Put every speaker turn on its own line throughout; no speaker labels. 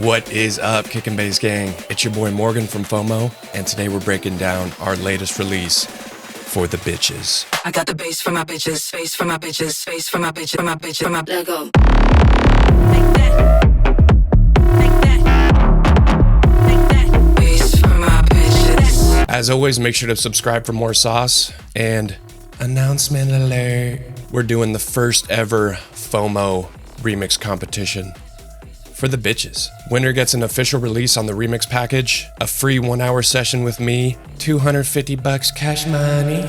What is up, Kick and Bass Gang? It's your boy Morgan from FOMO, and today we're breaking down our latest release for the bitches.
I got the bass for my bitches, space for my bitches, space for my bitch, for my bitch, for my Lego. Like that. Like that. Like that. Bass for my bitches.
As always, make sure to subscribe for more sauce. And announcement alert. We're doing the first ever FOMO remix competition for the bitches. Winner gets an official release on the remix package, a free 1 hour session with me, $250 cash money,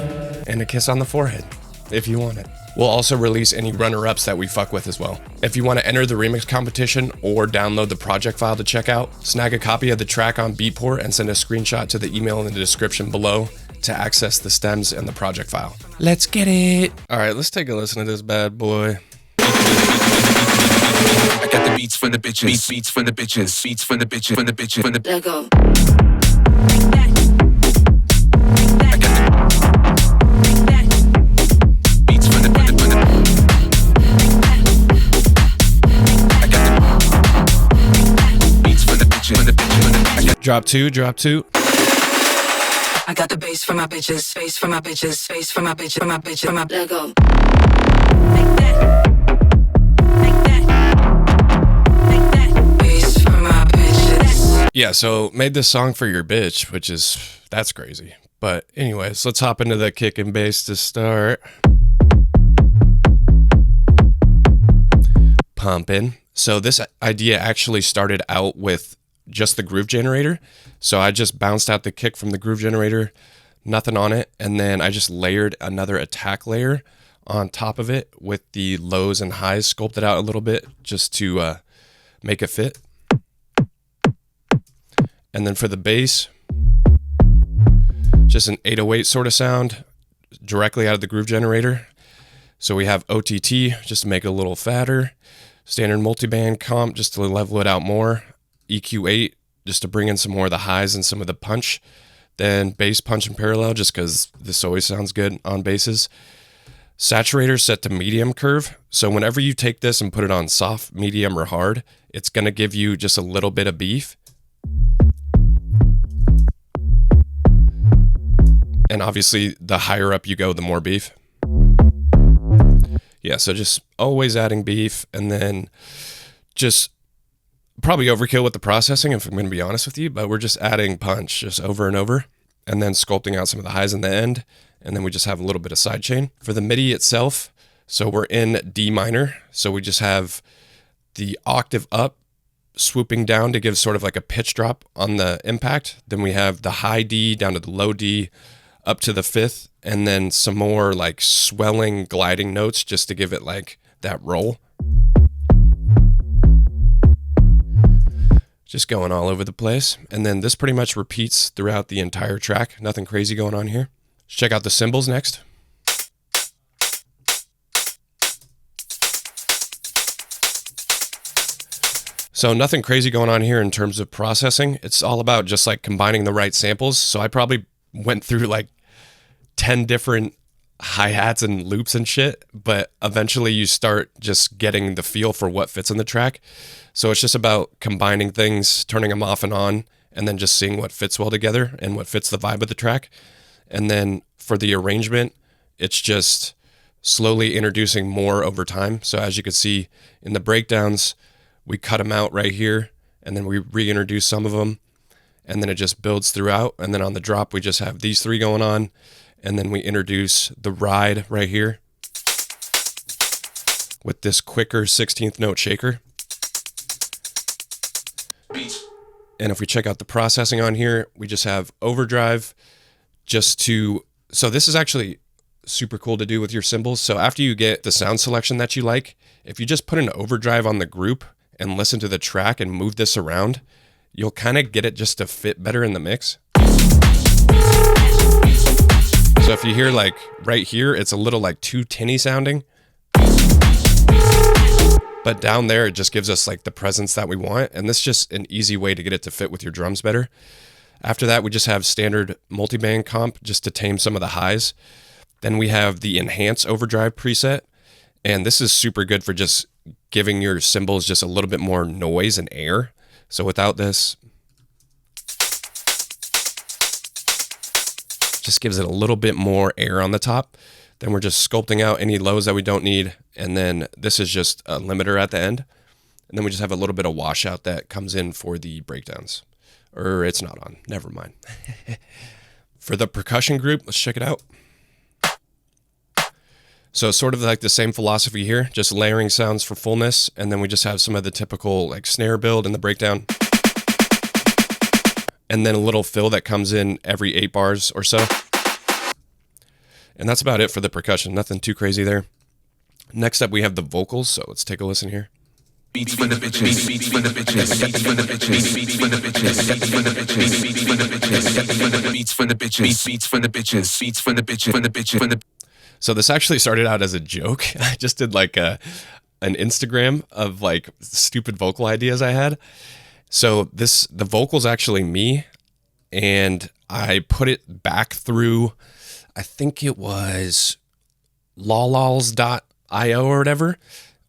and a kiss on the forehead, if you want it. We'll also release any runner-ups that we fuck with as well. If you want to enter the remix competition or download the project file to check out, snag a copy of the track on Beatport and send a screenshot to the email in the description below to access the stems and the project file. Let's get it. All right, let's take a listen to this bad boy.
I got the beats for the bitches, beats for the bitches, beats for the bitches, for the bitches, for the
Lego.
I got the beats for the I got the beats for the bitches, for the bitches, I got
Drop two.
I got the bass for my bitches, space for my bitches, space for my bitch, for my bitch, for my Lego. Like that.
Yeah, so made this song for your bitch, that's crazy. But anyways, let's hop into the kick and bass to start. Pumping. So this idea actually started out with just the groove generator. So I just bounced out the kick from the groove generator, nothing on it, and then I just layered another attack layer on top of it with the lows and highs sculpted out a little bit just to make it fit. And then for the bass, just an 808 sort of sound directly out of the groove generator. So we have OTT just to make it a little fatter, standard multiband comp just to level it out more, EQ8 just to bring in some more of the highs and some of the punch, then bass punch in parallel just because this always sounds good on basses. Saturator set to medium curve. So whenever you take this and put it on soft, medium, or hard, it's going to give you just a little bit of beef. And obviously, the higher up you go, the more beef. Yeah, so just always adding beef, and then just probably overkill with the processing, if I'm going to be honest with you, but we're just adding punch just over and over, and then sculpting out some of the highs in the end, and then we just have a little bit of sidechain. For the MIDI itself, so we're in D minor, so we just have the octave up, swooping down to give sort of like a pitch drop on the impact. Then we have the high D down to the low D, up to the fifth, and then some more like swelling gliding notes just to give it like that roll. Just going all over the place. And then this pretty much repeats throughout the entire track. Nothing crazy going on here. Let's check out the cymbals next. So nothing crazy going on here in terms of processing. It's all about just like combining the right samples. So I probably went through like 10 different hi-hats and loops and shit, but eventually you start just getting the feel for what fits in the track. So it's just about combining things, turning them off and on, and then just seeing what fits well together and what fits the vibe of the track. And then for the arrangement, it's just slowly introducing more over time. So as you can see in the breakdowns, we cut them out right here, and then we reintroduce some of them, and then it just builds throughout. And then on the drop, we just have these three going on, and then we introduce the ride right here with this quicker 16th note shaker. And if we check out the processing on here, we just have overdrive so this is actually super cool to do with your cymbals. So after you get the sound selection that you like, if you just put an overdrive on the group and listen to the track and move this around, you'll kind of get it just to fit better in the mix. So if you hear like right here, it's a little like too tinny sounding, but down there, it just gives us like the presence that we want. And this is just an easy way to get it to fit with your drums better. After that, we just have standard multiband comp just to tame some of the highs. Then we have the enhance overdrive preset. And this is super good for just giving your cymbals just a little bit more noise and air. So without this, just gives it a little bit more air on the top. Then we're just sculpting out any lows that we don't need. And then this is just a limiter at the end. And then we just have a little bit of washout that comes in for the breakdowns. Or it's not on, never mind. For the percussion group, let's check it out. So sort of like the same philosophy here, just layering sounds for fullness. And then we just have some of the typical like snare build in the breakdown. And then a little fill that comes in every 8 bars or so. And that's about it for the percussion. Nothing too crazy there. Next up, we have the vocals. So let's take a listen here.
Beats for the bitches, beats for the bitches, beats for the bitches, beats for the bitches, beats for the bitches, beats for the bitches, beats for the bitches, beats for the bitches, beats for the bitches, for the bitches, for the.
So this actually started out as a joke. I just did like an Instagram of like stupid vocal ideas I had. So the vocal's actually me, and I put it back through, I think it was lollols.io or whatever.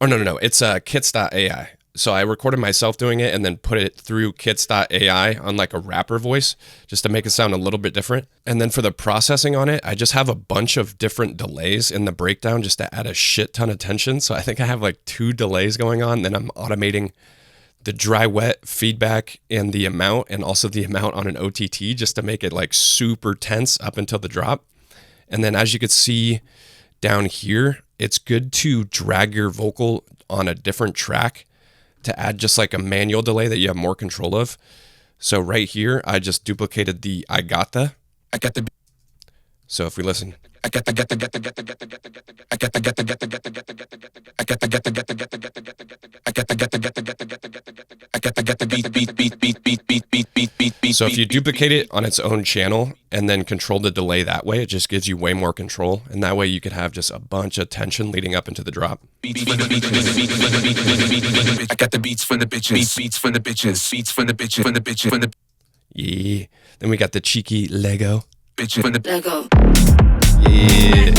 Or no, it's kits.ai. So I recorded myself doing it and then put it through kits.ai on like a rapper voice just to make it sound a little bit different. And then for the processing on it, I just have a bunch of different delays in the breakdown just to add a shit ton of tension. So I think I have like 2 delays going on. Then I'm automating the dry wet feedback and the amount, and also the amount on an OTT just to make it like super tense up until the drop. And then as you could see down here, it's good to drag your vocal on a different track to add just like a manual delay that you have more control of. So right here, I just duplicated the I got the. So if we listen. So if you duplicate it on its own channel and then control the delay that way, it just gives you way more control. And that way you could have just a bunch of tension leading up into the drop.
I got the beats for the bitches, beats for the bitches, beats for the bitches, for the bitches, for the.
Yeah. Then we got the cheeky Lego.
Bitches for the
Lego.
Yeah.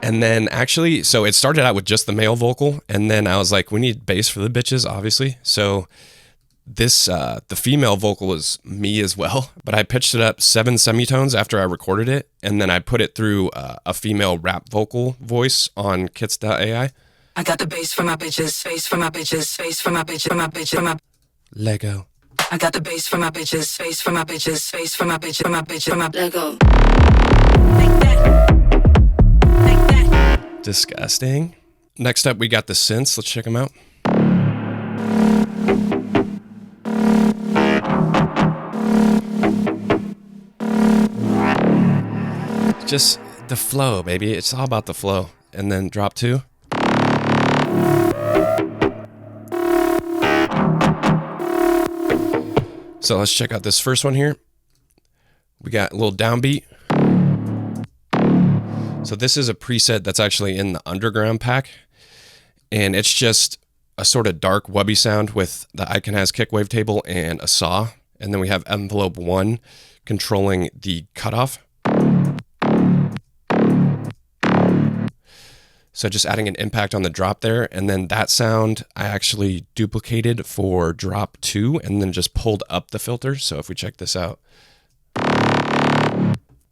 And then actually, so it started out with just the male vocal, and then I was like, we need bass for the bitches, obviously. So this, the female vocal is me as well, but I pitched it up 7 semitones after I recorded it, and then I put it through a female rap vocal voice on kits.ai.
I got the bass for my bitches, bass for my bitches, bass for my bitches, for my bitches, for my
Lego.
I got the bass for my bitches, bass for my bitches, bass for my bitches, for my bitches, for my Lego. Like that. Like that.
Disgusting. Next up, we got the synths. Let's check them out. Just the flow, baby. It's all about the flow. And then drop 2. So let's check out this first one here. We got a little downbeat. So this is a preset that's actually in the underground pack. And it's just a sort of dark wubby sound with the Icon Has kick wave table and a saw. And then we have envelope 1 controlling the cutoff. So just adding an impact on the drop there. And then that sound I actually duplicated for drop 2 and then just pulled up the filter. So if we check this out.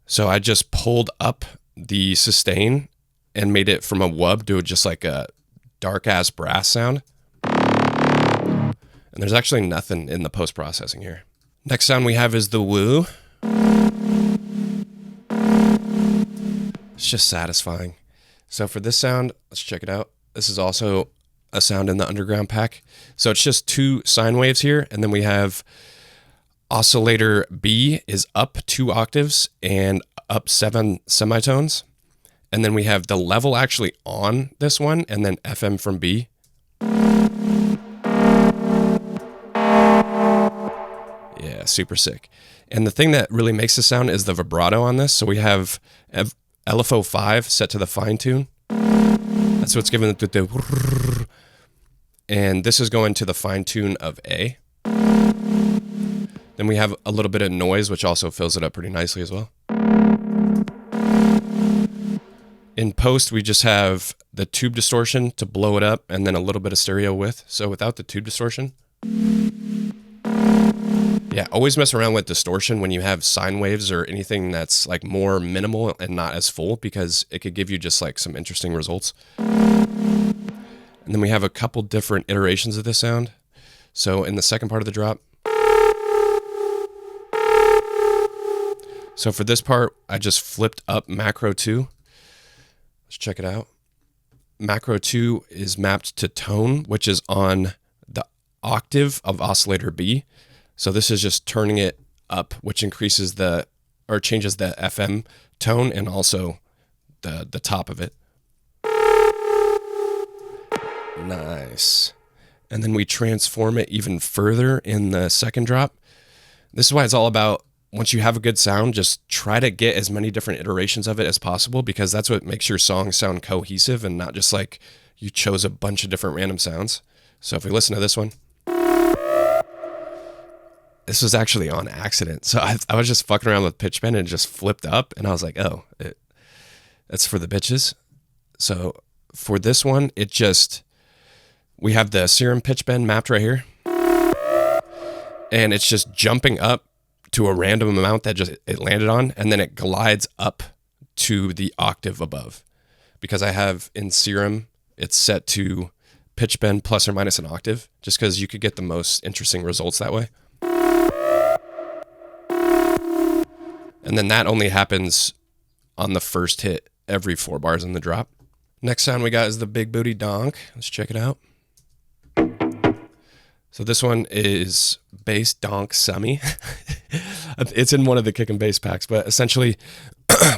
So I just pulled up the sustain and made it from a wub to just like a dark ass brass sound. And there's actually nothing in the post-processing here. Next sound we have is the woo. It's just satisfying. So for this sound, let's check it out. This is also a sound in the underground pack. So it's just 2 sine waves here. And then we have oscillator B is up 2 octaves and up 7 semitones. And then we have the level actually on this one and then FM from B. Yeah, super sick. And the thing that really makes the sound is the vibrato on this. So we have LFO 5 set to the fine tune. That's what's given it the and this is going to the fine tune of A. Then we have a little bit of noise, which also fills it up pretty nicely as well. In post, we just have the tube distortion to blow it up and then a little bit of stereo width. So without the tube distortion, Yeah, always mess around with distortion when you have sine waves or anything that's like more minimal and not as full, because it could give you just like some interesting results. And then we have a couple different iterations of this sound. So in the second part of the drop, so for this part, I just flipped up macro 2. Let's check it out. Macro 2 is mapped to tone, which is on the octave of oscillator B. So this is just turning it up, which increases or changes the FM tone and also the top of it. Nice. And then we transform it even further in the second drop. This is why it's all about, once you have a good sound, just try to get as many different iterations of it as possible, because that's what makes your song sound cohesive and not just like you chose a bunch of different random sounds. So if we listen to this one, this was actually on accident. So I was just fucking around with pitch bend and it just flipped up, and I was like, oh, that's for the bitches. So for this one, we have the serum pitch bend mapped right here, and it's just jumping up to a random amount that it landed on, and then it glides up to the octave above. Because I have in serum, it's set to pitch bend plus or minus an octave, just because you could get the most interesting results that way. And then that only happens on the first hit every 4 bars in the drop. Next sound we got is the big booty donk. Let's check it out. So this one is bass donk semi. It's in one of the kick and bass packs, but essentially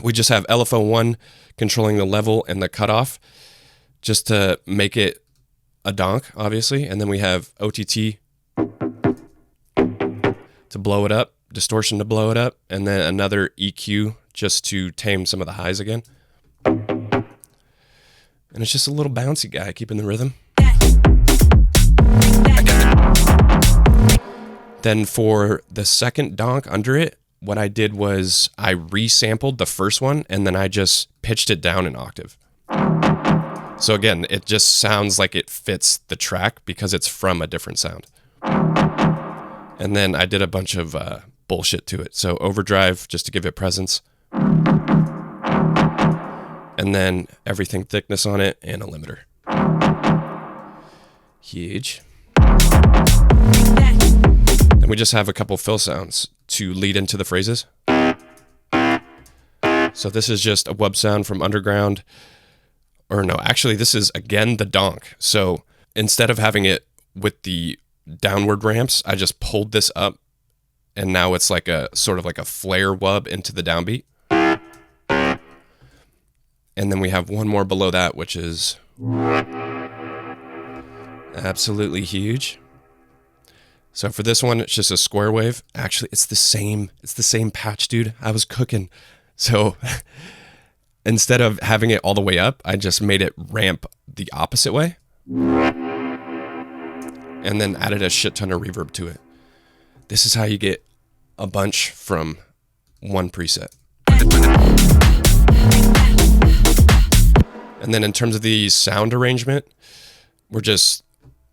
we just have LFO 1 controlling the level and the cutoff just to make it a donk, obviously. And then we have OTT to blow it up, distortion to blow it up, and then another EQ just to tame some of the highs again. And it's just a little bouncy guy keeping the rhythm. Then for the second donk under it, what I did was I resampled the first one and then I just pitched it down an octave. So again, it just sounds like it fits the track because it's from a different sound. And then I did a bunch of bullshit to it. So overdrive just to give it presence. And then everything thickness on it and a limiter. Huge. Then we just have a couple fill sounds to lead into the phrases. So this is just a wub sound from underground. Or no, actually this is again the donk. So instead of having it with the downward ramps, I just pulled this up and now it's like a sort of like a flare wub into the downbeat. And then we have one more below that, which is absolutely huge. So for this one, it's just a square wave. Actually, it's the same patch, dude. I was cooking. So instead of having it all the way up, I just made it ramp the opposite way. And then added a shit ton of reverb to it. This is how you get a bunch from one preset. And then in terms of the sound arrangement, we're just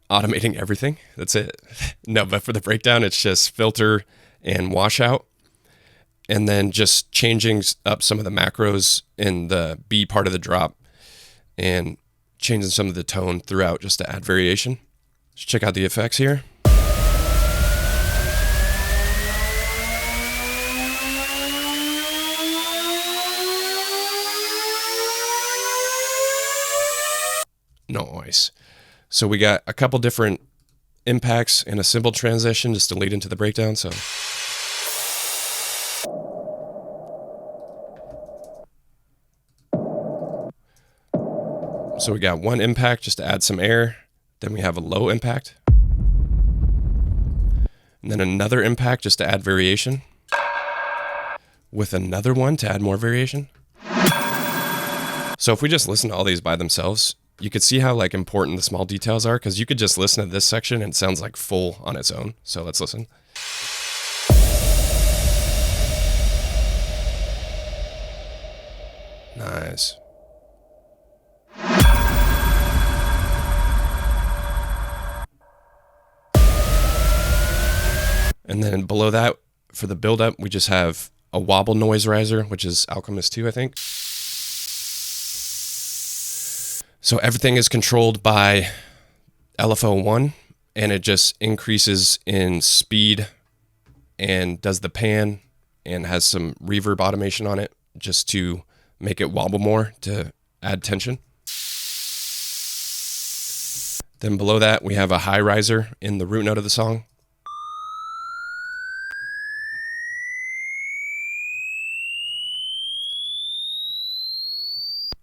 automating everything. That's it. No, but for the breakdown, it's just filter and washout. And then just changing up some of the macros in the B part of the drop and changing some of the tone throughout just to add variation. Let's check out the effects here. Noise. So we got a couple different impacts and a cymbal transition just to lead into the breakdown. So we got one impact just to add some air. Then we have a low impact. And then another impact just to add variation. With another one to add more variation. So if we just listen to all these by themselves, you could see how like important the small details are, because you could just listen to this section and it sounds like full on its own. So let's listen. Nice. And then below that, for the build-up, we just have a wobble noise riser, which is Alchemist 2, I think. So everything is controlled by LFO 1, and it just increases in speed and does the pan and has some reverb automation on it just to make it wobble more to add tension. Then below that, we have a high riser in the root note of the song.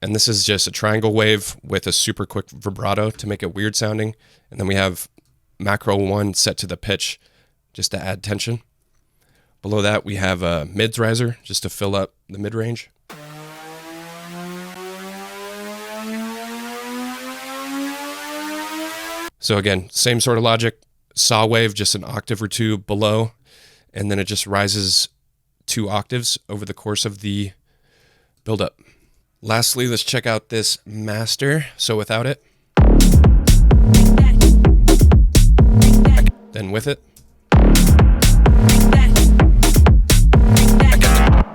And this is just a triangle wave with a super quick vibrato to make it weird sounding. And then we have macro 1 set to the pitch just to add tension. Below that, we have a mids riser just to fill up the mid range. So again, same sort of logic, saw wave, just an octave or two below, and then it just rises 2 octaves over the course of the buildup. Lastly, let's check out this master. So without it, then with it,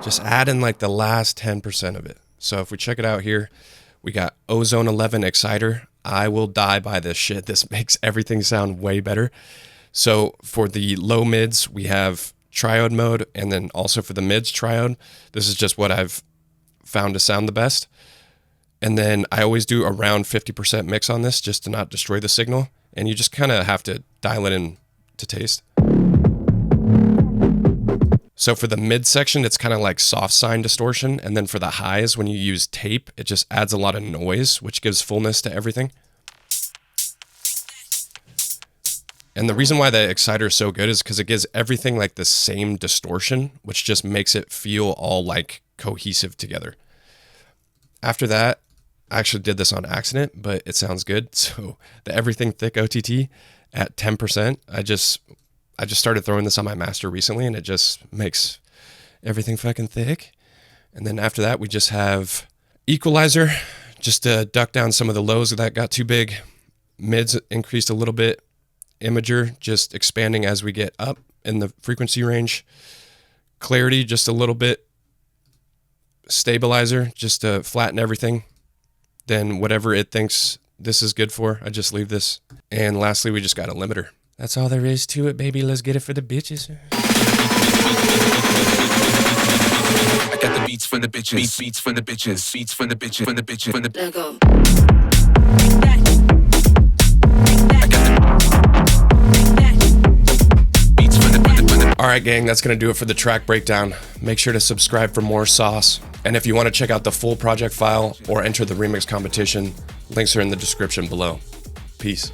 just add in like the last 10% of it. So if we check it out here, we got Ozone 11 Exciter. I will die by this shit. This makes everything sound way better. So for the low mids, we have triode mode, and then also for the mids triode. This is just what I've found to sound the best. And then I always do around 50% mix on this just to not destroy the signal. And you just kind of have to dial it in to taste. So for the mid section, it's kind of like soft sine distortion. And then for the highs, when you use tape, it just adds a lot of noise, which gives fullness to everything. And the reason why the Exciter is so good is because it gives everything like the same distortion, which just makes it feel all like cohesive together. After that, I actually did this on accident, but it sounds good. So the Everything Thick OTT at 10%, I just started throwing this on my master recently, and it just makes everything fucking thick. And then after that, we just have equalizer, just to duck down some of the lows that got too big. Mids increased a little bit. Imager, just expanding as we get up in the frequency range. Clarity, just a little bit. Stabilizer, just to flatten everything. Then whatever it thinks this is good for, I just leave this. And lastly, we just got a limiter. That's all there is to it, baby. Let's get it for the bitches.
I got the beats from the bitches, beats from the bitches, beats from the bitches, from the bitches, from the
Let go.
beats from the
All right, gang, that's going to do it for the track breakdown. Make sure to subscribe for more sauce. And if you want to check out the full project file or enter the remix competition, links are in the description below. Peace.